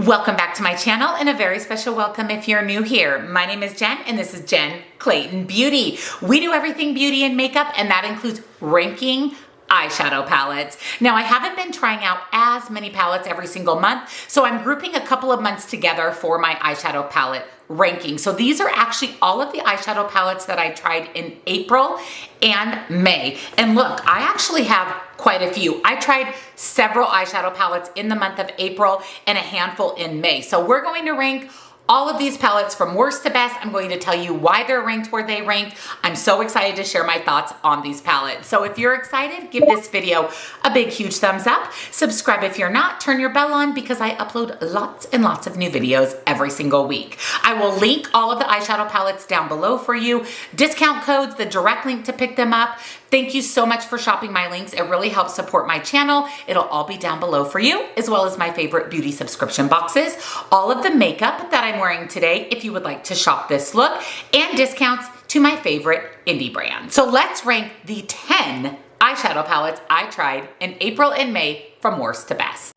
Welcome back to my channel and a very special welcome if you're new here. My name is Jen and this is Jen Clayton Beauty. We do everything beauty and makeup, and that includes ranking eyeshadow palettes. Now, I haven't been trying out as many palettes every single month, so I'm grouping a couple of months together for my eyeshadow palette ranking. So these are actually all of the eyeshadow palettes that I tried in April and May. And look, I actually have quite a few. I tried several eyeshadow palettes in the month of April and a handful in May. So we're going to rank all of these palettes from worst to best. I'm going to tell you why they're ranked where they ranked. I'm so excited to share my thoughts on these palettes. So if you're excited, give this video a big, huge thumbs up. Subscribe if you're not, turn your bell on because I upload lots and lots of new videos every single week. I will link all of the eyeshadow palettes down below for you. Discount codes, the direct link to pick them up. Thank you so much for shopping my links. It really helps support my channel. It'll all be down below for you, as well as my favorite beauty subscription boxes, all of the makeup that I'm wearing today if you would like to shop this look, and discounts to my favorite indie brand. So let's rank the 10 eyeshadow palettes I tried in April and May from worst to best.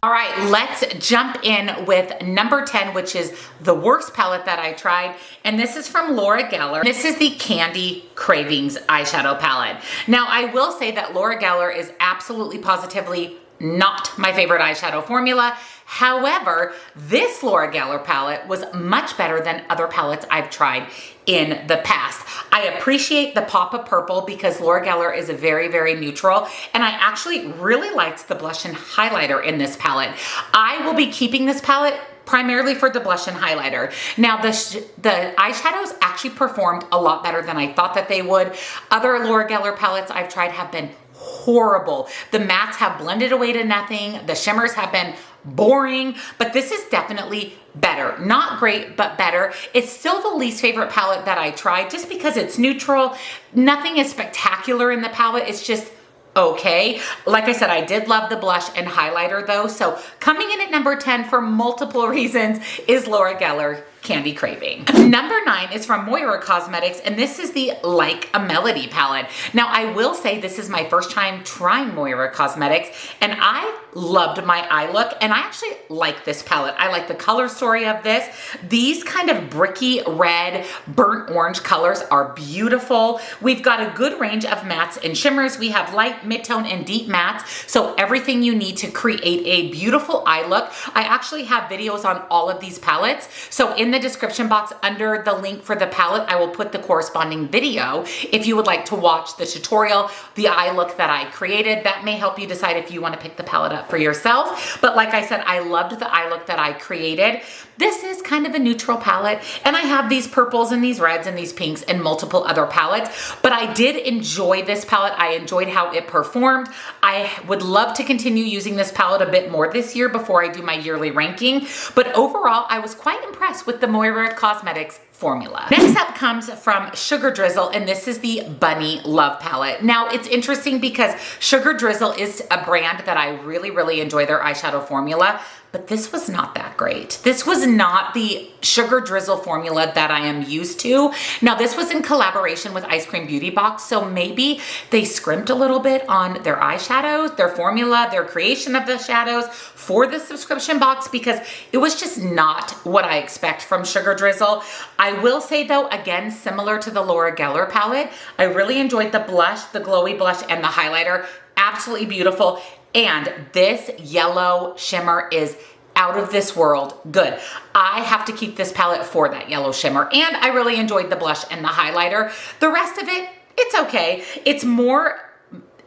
All right, let's jump in with number 10, which is the worst palette that I tried. And this is from Laura Geller. This is the Candy Cravings eyeshadow palette. Now, I will say that Laura Geller is absolutely positively not my favorite eyeshadow formula. However, this Laura Geller palette was much better than other palettes I've tried in the past. I appreciate the pop of purple because Laura Geller is a very, very neutral, and I actually really liked the blush and highlighter in this palette. I will be keeping this palette primarily for the blush and highlighter. Now, the eyeshadows actually performed a lot better than I thought that they would. Other Laura Geller palettes I've tried have been horrible. The mattes have blended away to nothing. The shimmers have been boring, but this is definitely better. Not great, but better. It's still the least favorite palette that I tried just because it's neutral. Nothing is spectacular in the palette. It's just okay. Like I said, I did love the blush and highlighter though. So coming in at number 10 for multiple reasons is Laura Geller Candy Craving. Number 9 is from Moira Cosmetics, and this is the Like a Melody palette. Now, I will say this is my first time trying Moira Cosmetics, and I loved my eye look, and I actually like this palette. I like the color story of this. These kind of bricky red, burnt orange colors are beautiful. We've got a good range of mattes and shimmers. We have light, mid-tone, and deep mattes, so everything you need to create a beautiful eye look. I actually have videos on all of these palettes, so in the description box under the link for the palette, I will put the corresponding video if you would like to watch the tutorial, the eye look that I created. That may help you decide if you want to pick the palette up for yourself. But like I said, I loved the eye look that I created. This is kind of a neutral palette, and I have these purples and these reds and these pinks and multiple other palettes, but I did enjoy this palette. I enjoyed how it performed. I would love to continue using this palette a bit more this year before I do my yearly ranking, but overall, I was quite impressed with the Moira Cosmetics formula. Next up comes from Sugar Drizzle, and this is the Bunny Love palette. Now, it's interesting because Sugar Drizzle is a brand that I really, really enjoy their eyeshadow formula, but this was not that great. This was not the Sugar Drizzle formula that I am used to. Now, this was in collaboration with Ice Cream Beauty Box, so maybe they scrimped a little bit on their eyeshadows, their formula, their creation of the shadows for the subscription box, because it was just not what I expect from Sugar Drizzle. I will say though, again, similar to the Laura Geller palette, I really enjoyed the blush, the glowy blush, and the highlighter. Absolutely beautiful. And this yellow shimmer is out of this world good. I have to keep this palette for that yellow shimmer. And I really enjoyed the blush and the highlighter. The rest of it, it's okay.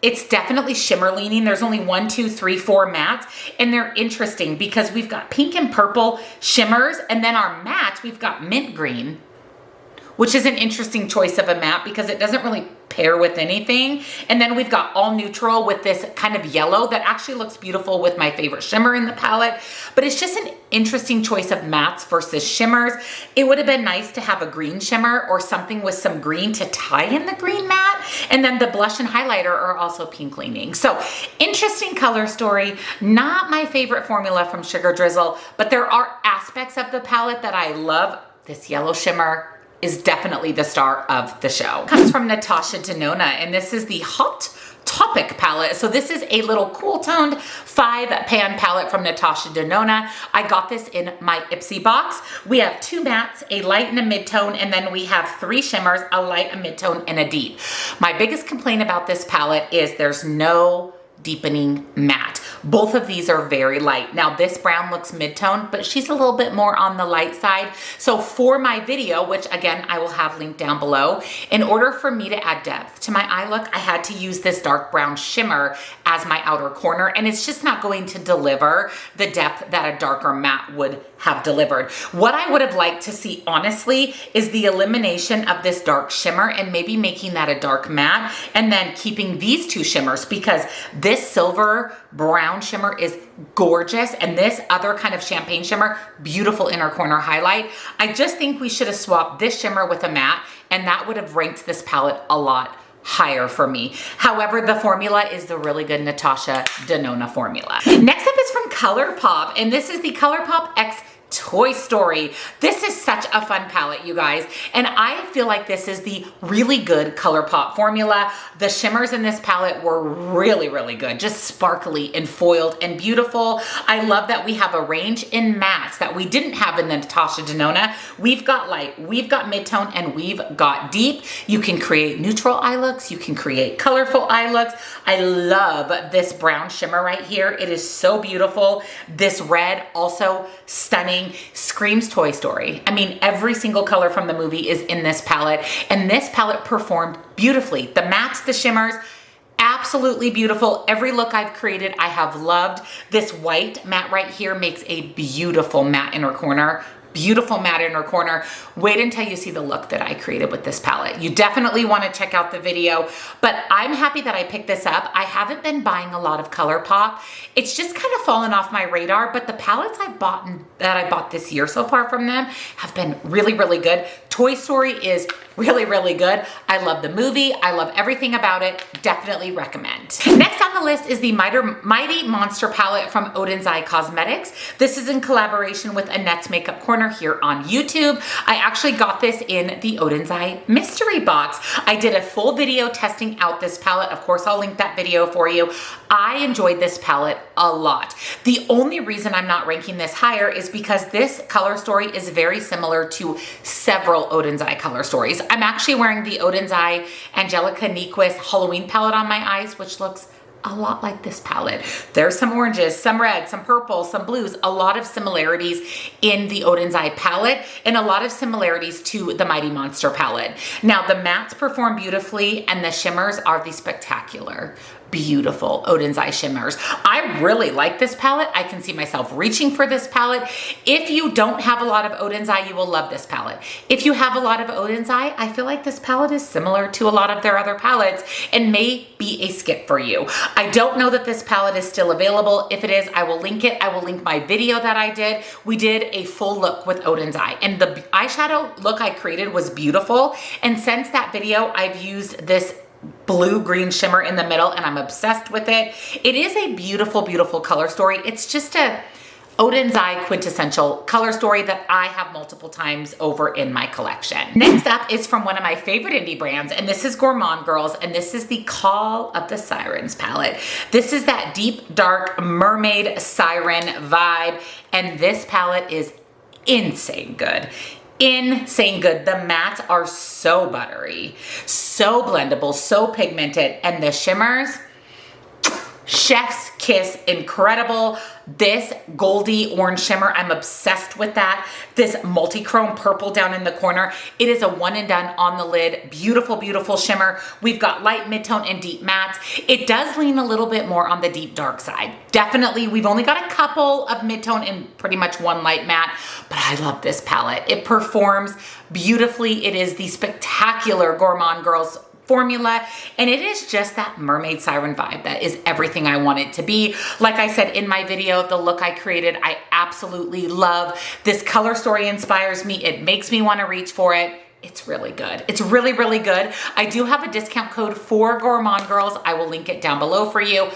It's definitely shimmer leaning. There's only 1, 2, 3, 4 mattes, and they're interesting because we've got pink and purple shimmers, and then our mattes, we've got mint green, which is an interesting choice of a matte because it doesn't really pair with anything. And then we've got all neutral with this kind of yellow that actually looks beautiful with my favorite shimmer in the palette. But it's just an interesting choice of mattes versus shimmers. It would have been nice to have a green shimmer or something with some green to tie in the green matte. And then the blush and highlighter are also pink leaning. So interesting color story. Not my favorite formula from Sugar Drizzle, but there are aspects of the palette that I love. This yellow shimmer is definitely the star of the show. It comes from Natasha Denona, and this is the Hot Topic palette. So this is a little cool toned 5-pan palette from Natasha Denona. I got this in my Ipsy box. We have 2 mattes, a light and a mid-tone, and then we have 3 shimmers, a light, a mid-tone, and a deep. My biggest complaint about this palette is there's no deepening matte. Both of these are very light. Now this brown looks mid-tone, but she's a little bit more on the light side. So for my video, which again, I will have linked down below, in order for me to add depth to my eye look, I had to use this dark brown shimmer as my outer corner, and it's just not going to deliver the depth that a darker matte would have delivered. What I would have liked to see, honestly, is the elimination of this dark shimmer and maybe making that a dark matte, and then keeping these 2 shimmers, because this silver brown shimmer is gorgeous, and this other kind of champagne shimmer, beautiful inner corner highlight. I just think we should have swapped this shimmer with a matte, and that would have ranked this palette a lot higher for me. However, the formula is the really good Natasha Denona formula. Next up is from ColourPop, and this is the ColourPop X Toy Story. This is such a fun palette, you guys, and I feel like this is the really good ColourPop formula. The shimmers in this palette were really, really good, just sparkly and foiled and beautiful. I love that we have a range in mattes that we didn't have in the Natasha Denona. We've got light, we've got mid-tone, and we've got deep. You can create neutral eye looks, you can create colorful eye looks. I love this brown shimmer right here. It is so beautiful. This red, also stunning, screams Toy Story. I mean, every single color from the movie is in this palette, and this palette performed beautifully. The mattes, the shimmers, absolutely beautiful. Every look I've created, I have loved. This white matte right here makes a beautiful matte inner corner. Beautiful matte inner corner. Wait until you see the look that I created with this palette. You definitely want to check out the video, but I'm happy that I picked this up. I haven't been buying a lot of ColourPop. It's just kind of fallen off my radar, but the palettes that I bought this year so far from them have been really, really good. Toy Story is really, really good. I love the movie. I love everything about it. Definitely recommend. Next on the list is the Mighty Monster palette from Odins Eye Cosmetics. This is in collaboration with Annette's Makeup Corner here on YouTube. I actually got this in the Odins Eye mystery box. I did a full video testing out this palette. Of course, I'll link that video for you. I enjoyed this palette a lot. The only reason I'm not ranking this higher is because this color story is very similar to several Odins Eye color stories. I'm actually wearing the Odins Eye Angelica Nyquist Halloween palette on my eyes, which looks a lot like this palette. There's some oranges, some reds, some purples, some blues, a lot of similarities in the Odins Eye palette, and a lot of similarities to the Mighty Monster palette. Now, the mattes perform beautifully, and the shimmers are the spectacular, beautiful Odins Eye shimmers. I really like this palette. I can see myself reaching for this palette. If you don't have a lot of Odins Eye, you will love this palette. If you have a lot of Odins Eye, I feel like this palette is similar to a lot of their other palettes and may be a skip for you. I don't know that this palette is still available. If it is, I will link it. I will link my video that I did. We did a full look with Odins Eye, and the eyeshadow look I created was beautiful. And since that video, I've used this blue-green shimmer in the middle, and I'm obsessed with it. It is a beautiful, beautiful color story. It's just a Odins Eye quintessential color story that I have multiple times over in my collection. Next up is from one of my favorite indie brands, and this is Gourand Girls, and this is the Call of the Sirens palette. This is that deep, dark mermaid siren vibe, and this palette is insane good. Insane good. The mattes are so buttery, so blendable, so pigmented, and the shimmers, chef's kiss, incredible. This goldy orange shimmer, I'm obsessed with that. This multi-chrome purple down in the corner, it is a one and done on the lid. Beautiful, beautiful shimmer. We've got light, mid-tone, and deep mattes. It does lean a little bit more on the deep dark side. Definitely, we've only got a couple of mid-tone and pretty much one light matte, but I love this palette. It performs beautifully. It is the spectacular Gourand Girls formula, and it is just that mermaid siren vibe that is everything I want it to be. Like I said in my video, the look I created, I absolutely love. This color story inspires me. It makes me want to reach for it. It's really good. It's really, really good. I do have a discount code for Gourand Girls. I will link it down below for you.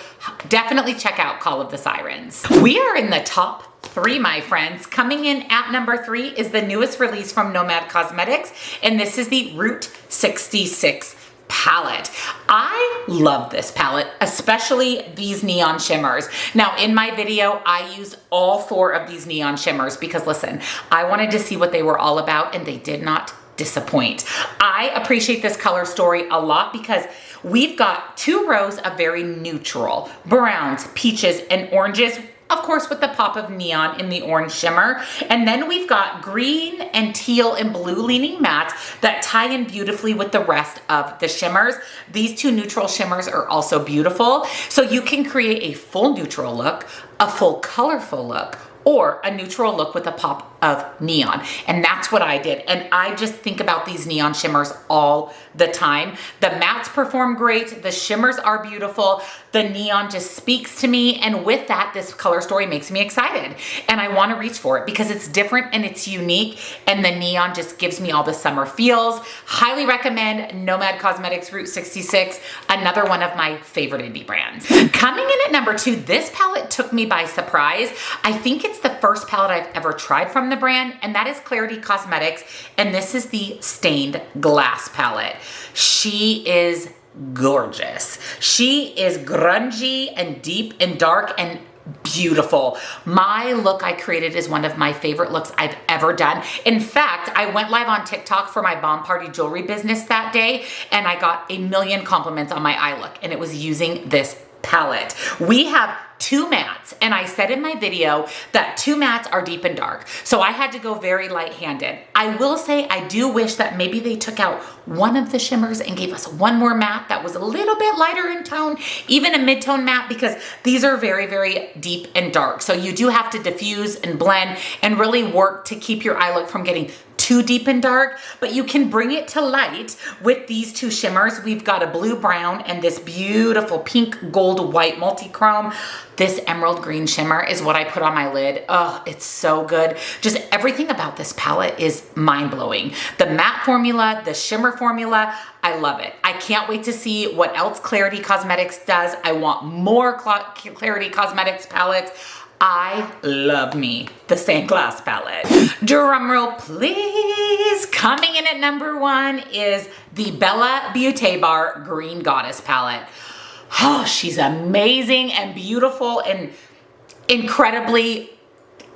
Definitely check out Call of the Sirens. We are in the top 3, my friends. Coming in at number 3 is the newest release from Nomad Cosmetics, and this is the Route 66 palette. I love this palette, especially these neon shimmers. Now in my video, I used all 4 of these neon shimmers because listen, I wanted to see what they were all about and they did not disappoint. I appreciate this color story a lot because we've got 2 rows of very neutral browns, peaches, and oranges, of course with the pop of neon in the orange shimmer. And then we've got green and teal and blue leaning mattes that tie in beautifully with the rest of the shimmers. These 2 neutral shimmers are also beautiful. So you can create a full neutral look, a full colorful look, or a neutral look with a pop of neon. And that's what I did. And I just think about these neon shimmers all the time. The mattes perform great. The shimmers are beautiful. The neon just speaks to me. And with that, this color story makes me excited. And I want to reach for it because it's different and it's unique. And the neon just gives me all the summer feels. Highly recommend Nomad Cosmetics Route 66, another one of my favorite indie brands. Coming in at number 2, this palette took me by surprise. I think it's the first palette I've ever tried from the brand, and that is Gourand Cosmetics, and this is the Stained Glass palette. She is gorgeous. She is grungy and deep and dark and beautiful. My look I created is one of my favorite looks I've ever done. In fact, I went live on TikTok for my bomb party jewelry business that day, and I got a million compliments on my eye look, and it was using this palette. We have 2 mattes, and I said in my video that 2 mattes are deep and dark, so I had to go very light-handed. I will say I do wish that maybe they took out one of the shimmers and gave us one more matte that was a little bit lighter in tone, even a mid-tone matte, because these are very, very deep and dark. So you do have to diffuse and blend and really work to keep your eye look from getting too deep and dark, but you can bring it to light with these 2 shimmers. We've got a blue brown and this beautiful pink gold white multi-chrome. This emerald green shimmer is what I put on my lid. Oh, it's so good. Just everything about this palette is mind-blowing. The matte formula, the shimmer formula, I love it. I can't wait to see what else Gourand Cosmetics does. I want more Gourand Cosmetics palettes. I love me the Stained Glass palette. Drum roll, please. Coming in at number 1 is the Bella Beauté Bar Green Goddess palette. Oh, she's amazing and beautiful and incredibly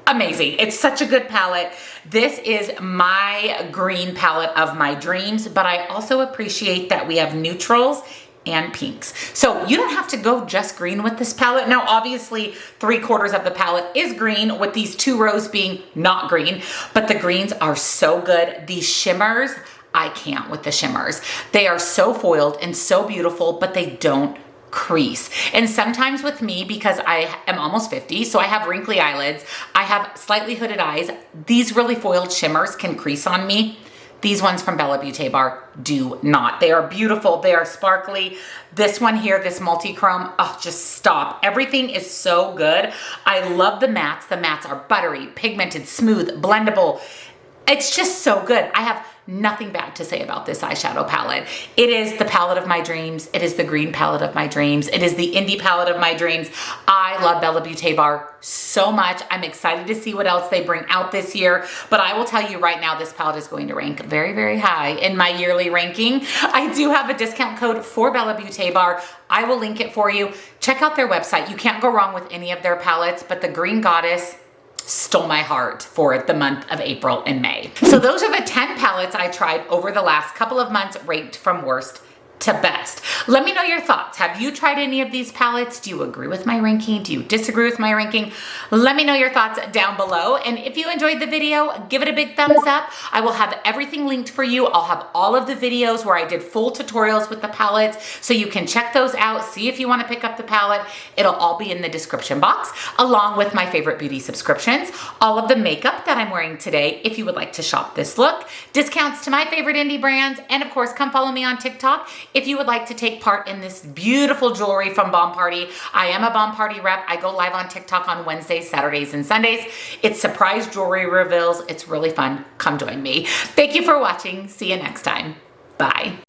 amazing. It's such a good palette. This is my green palette of my dreams, but I also appreciate that we have neutrals and pinks. So you don't have to go just green with this palette. Now, obviously 3/4 of the palette is green with these 2 rows being not green, but the greens are so good. These shimmers, I can't with the shimmers. They are so foiled and so beautiful, but they don't crease. And sometimes with me, because I am almost 50, so I have wrinkly eyelids, I have slightly hooded eyes, these really foiled shimmers can crease on me. These ones from Bella Beauté Bar do not. They are beautiful. They are sparkly. This one here, this multi-chrome, oh, just stop. Everything is so good. I love the mattes. The mattes are buttery, pigmented, smooth, blendable. It's just so good. I have nothing bad to say about this eyeshadow palette. It is the palette of my dreams. It is the green palette of my dreams. It is the indie palette of my dreams. I love Bella Beauté Bar so much. I'm excited to see what else they bring out this year, but I will tell you right now, this palette is going to rank very, very high in my yearly ranking. I do have a discount code for Bella Beauté Bar. I will link it for you. Check out their website. You can't go wrong with any of their palettes, but the Green Goddess stole my heart for the month of April and May. So those are the 10 palettes I tried over the last couple of months, ranked from worst to best. Let me know your thoughts. Have you tried any of these palettes? Do you agree with my ranking? Do you disagree with my ranking? Let me know your thoughts down below. And if you enjoyed the video, give it a big thumbs up. I will have everything linked for you. I'll have all of the videos where I did full tutorials with the palettes, so you can check those out, see if you want to pick up the palette. It'll all be in the description box, along with my favorite beauty subscriptions, all of the makeup that I'm wearing today if you would like to shop this look, discounts to my favorite indie brands, and of course, come follow me on TikTok if you would like to take part in this beautiful jewelry from Bomb Party. I am a Bomb Party rep. I go live on TikTok on Wednesdays, Saturdays, and Sundays. It's surprise jewelry reveals. It's really fun. Come join me. Thank you for watching. See you next time. Bye.